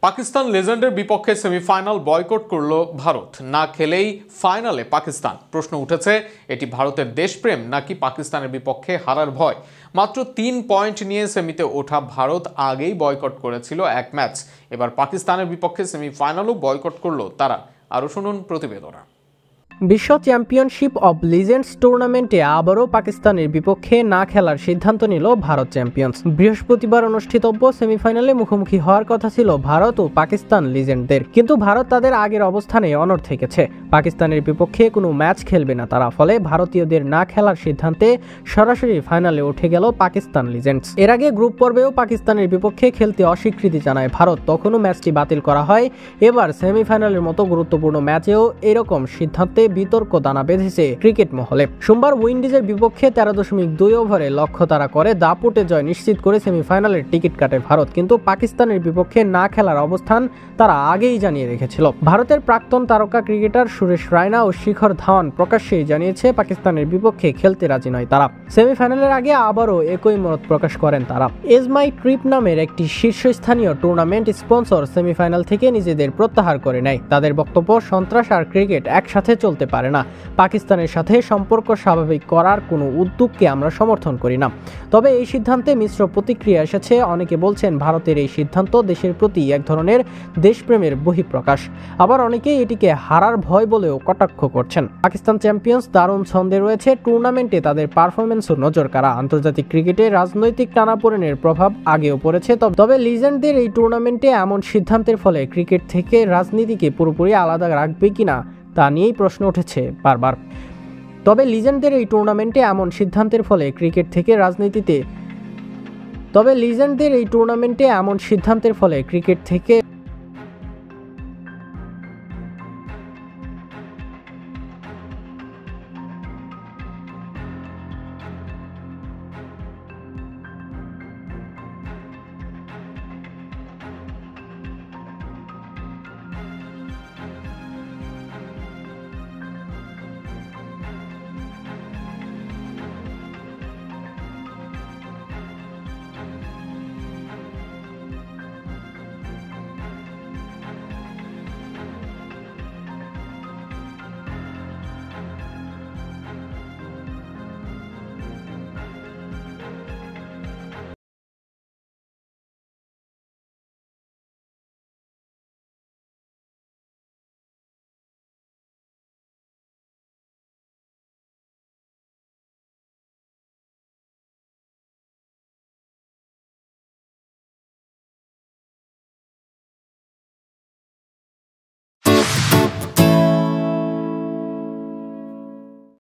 পাকিস্তান লেজেন্ডের বিপক্ষে semifinal boycott করল ভারত। না খেলেই ফাইনালে পাকিস্তান। প্রশ্ন উঠেছে, এটি ভারতের দেশপ্রেম নাকি পাকিস্তানের বিপক্ষে হারার ভয়? মাত্র 3 পয়েন্ট নিয়ে সেমিতে ওঠা ভারত আগেই বয়কট করেছিল এক ম্যাচ। এবার পাকিস্তানের বিপক্ষে সেমিফাইনালও বয়কট করল তারা। আরও শুনুন প্রতিবেদনা। বিশ্ব চ্যাম্পিয়নশিপ অব লিজেন্ডস টুর্নামেন্টে আবারও পাকিস্তানের বিপক্ষে না খেলার সিদ্ধান্ত নিল ভারত চ্যাম্পিয়ন্স। বৃহস্পতিবার অনুষ্ঠিতব্য সেমিফাইনালে মুখোমুখি হওয়ার কথা ছিল ভারত ও পাকিস্তান লিজেন্ডদের, কিন্তু ভারত তাদের আগের অবস্থানে অনড় থেকেছে। পাকিস্তানের বিপক্ষে কোনো ম্যাচ খেলবে না তারা, ফলে ভারতীয়দের না খেলার সিদ্ধান্তে সরাসরি ফাইনালে উঠে গেল পাকিস্তান লিজেন্ডস। এর আগে গ্রুপ পর্বেও পাকিস্তানের বিপক্ষে খেলতে অস্বীকৃতি জানায় ভারত, তখনও ম্যাচটি বাতিল করা হয়। এবার সেমিফাইনালের মতো গুরুত্বপূর্ণ ম্যাচেও এরকম সিদ্ধান্তে বিতর্ক দানা বেঁধেছে ক্রিকেট মহলে। সোমবার উইন্ডিজের বিপক্ষে 13.2 ওভারে লক্ষ্য তাড়া করে দাপুটে জয় নিশ্চিত করে সেমিফাইনালের টিকিট কাটে ভারত, কিন্তু পাকিস্তানের বিপক্ষে না খেলার অবস্থান তারা আগেই জানিয়ে রেখেছিল। ভারতের প্রাক্তন তারকা ক্রিকেটার সুরেশ রায়না ও শিখর ধাওয়ান প্রকাশ্যেই জানিয়েছে পাকিস্তানের বিপক্ষে খেলতে রাজি নয় তারা। সেমিফাইনালের আগে আবারও একই মত প্রকাশ করেন তারা। এজ মাই ট্রিপ নামের একটি শীর্ষস্থানীয় টুর্নামেন্ট স্পন্সর সেমিফাইনাল থেকে নিজেদের প্রত্যাহার করে নেয়। তাদের বক্তব্য, সন্ত্রাস আর ক্রিকেট একসাথে চলতে পারে না। পাকিস্তানের সাথে সম্পর্ক স্বাভাবিক করার কোনো উদ্যোগকে আমরা সমর্থন করি না। তবে এই সিদ্ধান্তে মিশ্র প্রতিক্রিয়া এসেছে। অনেকে বলছেন ভারতের এই সিদ্ধান্ত দেশের প্রতি এক ধরনের দেশপ্রেমের বহিঃপ্রকাশ, আবার অনেকেই এটিকে হারার ভয় বলেও কটাক্ষ করছেন। পাকিস্তান চ্যাম্পিয়ন্স দারুণ ছন্দে রয়েছে। টুর্নামেন্টে তাদের পারফরমেন্সও নজর কাড়া। আন্তর্জাতিক ক্রিকেটে রাজনৈতিক টানাপোড়েনের প্রভাব আগেও পড়েছে, তবে লিজেন্ডদের এই টুর্নামেন্টে এমন সিদ্ধান্তের ফলে ক্রিকেট থেকে রাজনীতিকে পুরোপুরি আলাদা রাখবে কিনা তা নিয়েই প্রশ্ন উঠেছে বারবার। তবে লিজেন্ডদের এই টুর্নামেন্টে এমন সিদ্ধান্তের ফলে ক্রিকেট থেকে